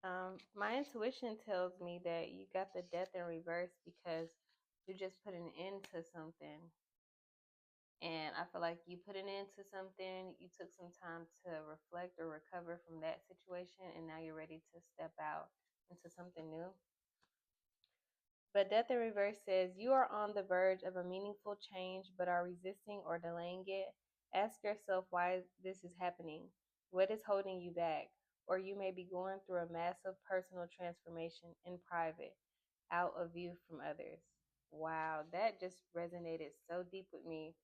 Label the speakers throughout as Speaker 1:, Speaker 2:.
Speaker 1: My intuition tells me that you got the death in reverse because you just put an end to something. And I feel like you put an end to something, you took some time to reflect or recover from that situation, and now you're ready to step out into something new. But death in reverse says you are on the verge of a meaningful change but are resisting or delaying it. Ask yourself why this is happening. What is holding you back? Or you may be going through a massive personal transformation in private, out of view from others. Wow, that just resonated so deep with me.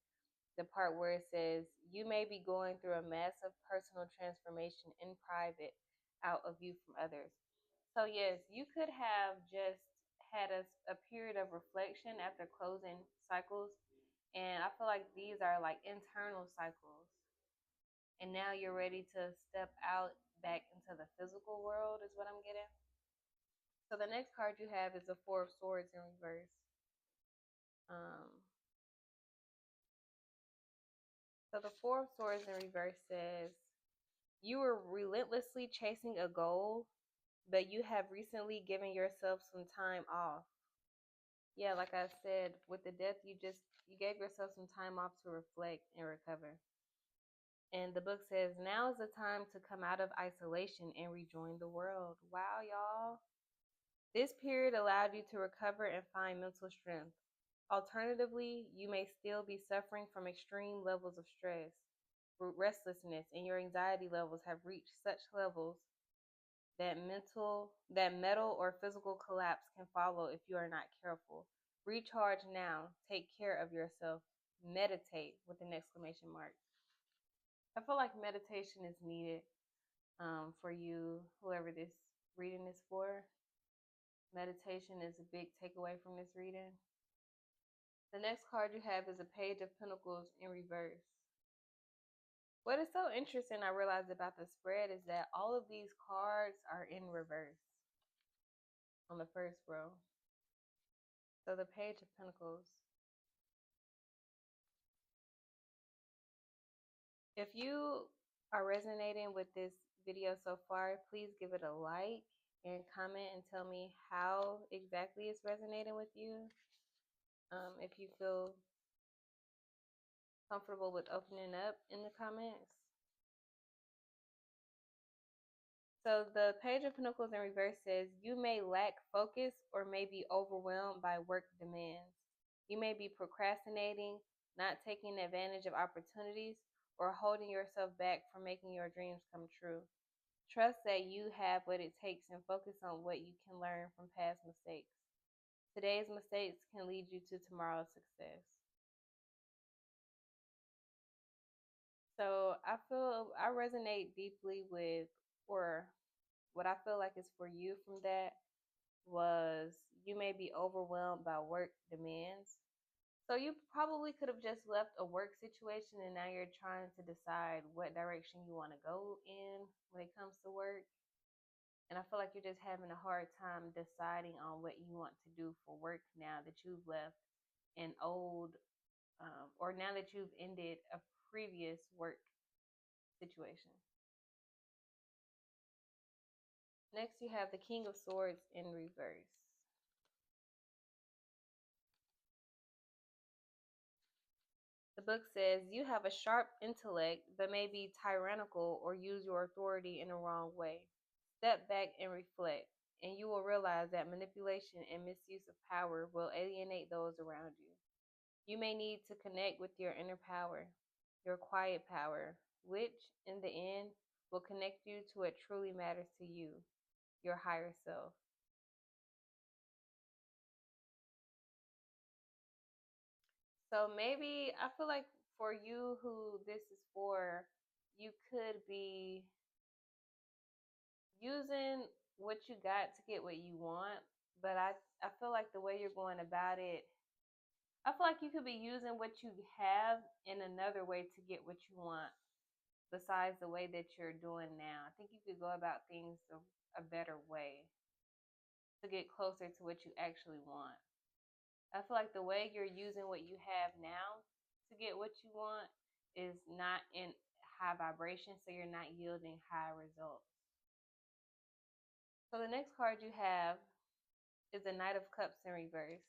Speaker 1: The part where it says you may be going through a massive personal transformation in private, out of view from others. So, yes, you could have just had a period of reflection after closing cycles. And I feel like these are like internal cycles. And now you're ready to step out back into the physical world, is what I'm getting. So, the next card you have is the Four of Swords in reverse. Um, so, the Four of Swords in reverse says you were relentlessly chasing a goal, but you have recently given yourself some time off. Yeah, like I said, with the death, you gave yourself some time off to reflect and recover. And the book says now is the time to come out of isolation and rejoin the world. Wow, y'all. This period allowed you to recover and find mental strength. Alternatively, you may still be suffering from extreme levels of stress, restlessness, and your anxiety levels have reached such levels that mental or physical collapse can follow if you are not careful. Recharge now. Take care of yourself. Meditate with an exclamation mark. I feel like meditation is needed for you, whoever this reading is for. Meditation is a big takeaway from this reading. The next card you have is a Page of Pentacles in reverse. What is so interesting I realized about the spread is that all of these cards are in reverse on the first row. So the Page of Pentacles. If you are resonating with this video so far, please give it a like and comment and tell me how exactly it's resonating with you. If you feel comfortable with opening up in the comments. So the Page of Pentacles in reverse says you may lack focus or may be overwhelmed by work demands. You may be procrastinating, not taking advantage of opportunities, or holding yourself back from making your dreams come true. Trust that you have what it takes and focus on what you can learn from past mistakes. Today's mistakes can lead you to tomorrow's success. So I resonate deeply with, or what I feel like is for you from that was you may be overwhelmed by work demands. So you probably could have just left a work situation and now you're trying to decide what direction you want to go in when it comes to work. And I feel like you're just having a hard time deciding on what you want to do for work now that you've left an old, or now that you've ended a previous work situation. Next, you have the King of Swords in reverse. The book says you have a sharp intellect, but may be tyrannical or use your authority in the wrong way. Step back and reflect, and you will realize that manipulation and misuse of power will alienate those around you. You may need to connect with your inner power, your quiet power, which, in the end, will connect you to what truly matters to you, your higher self. So maybe I feel like for you who this is for, you could be using what you got to get what you want. But I feel like the way you're going about it, I feel like you could be using what you have in another way to get what you want besides the way that you're doing now. I think you could go about things a better way to get closer to what you actually want. I feel like the way you're using what you have now to get what you want is not in high vibration, so you're not yielding high results. So the next card you have is the Knight of Cups in reverse.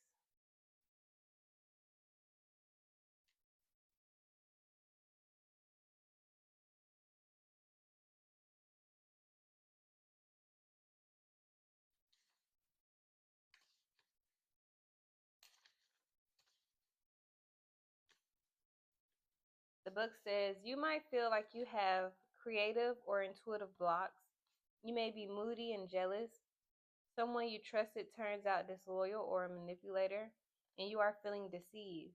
Speaker 1: The book says you might feel like you have creative or intuitive blocks. You may be moody and jealous. Someone you trusted turns out disloyal or a manipulator, and you are feeling deceived.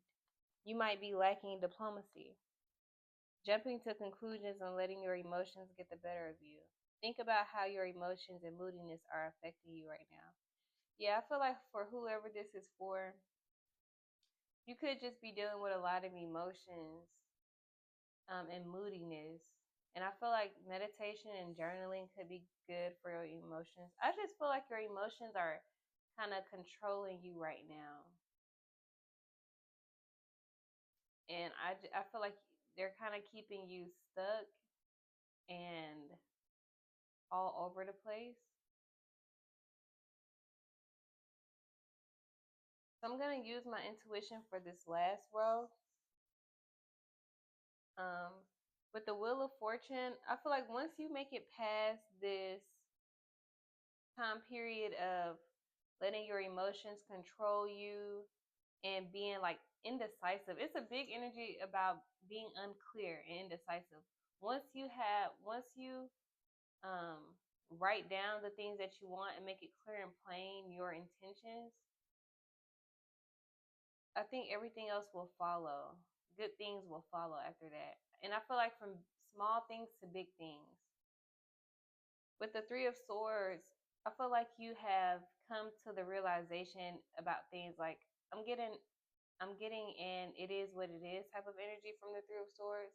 Speaker 1: You might be lacking diplomacy, jumping to conclusions and letting your emotions get the better of you. Think about how your emotions and moodiness are affecting you right now. Yeah, I feel like for whoever this is for, you could just be dealing with a lot of emotions and moodiness. And I feel like meditation and journaling could be good for your emotions. I just feel like your emotions are kind of controlling you right now. And I feel like they're kind of keeping you stuck and all over the place. So I'm going to use my intuition for this last row. Um, with the Wheel of Fortune, I feel like once you make it past this time period of letting your emotions control you and being like indecisive, it's a big energy about being unclear and indecisive. Once you um, write down the things that you want and make it clear and plain your intentions, I think everything else will follow. Good things will follow after that. And I feel like from small things to big things. With the Three of Swords, I feel like you have come to the realization about things like I'm getting and it is what it is type of energy from the Three of Swords.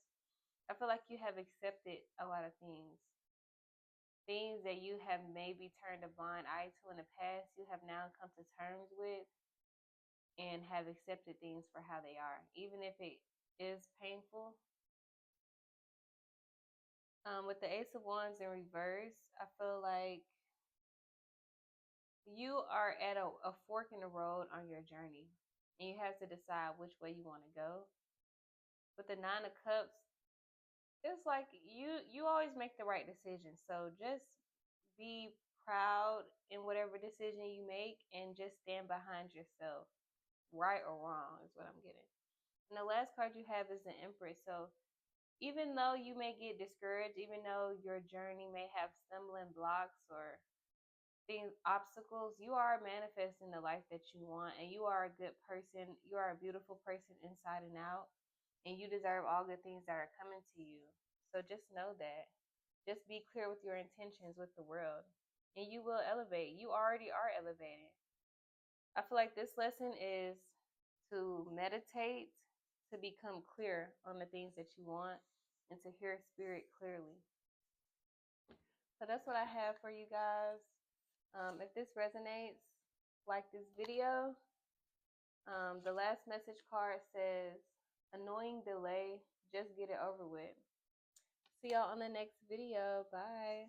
Speaker 1: I feel like you have accepted a lot of things. Things that you have maybe turned a blind eye to in the past, you have now come to terms with and have accepted things for how they are, even if it is painful. With the Ace of Wands in reverse, I feel like you are at a fork in the road on your journey, and you have to decide which way you want to go. With the Nine of Cups, it's like you always make the right decision. So just be proud in whatever decision you make, and just stand behind yourself, right or wrong, is what I'm getting. And the last card you have is the Empress. So even though you may get discouraged, even though your journey may have stumbling blocks or things, obstacles, you are manifesting the life that you want, and you are a good person. You are a beautiful person inside and out, and you deserve all good things that are coming to you. So just know that. Just be clear with your intentions with the world, and you will elevate. You already are elevating. I feel like this lesson is to meditate, to become clear on the things that you want, and to hear spirit clearly. So that's what I have for you guys. If this resonates, like this video. The last message card says, annoying delay, just get it over with. See y'all on the next video. Bye.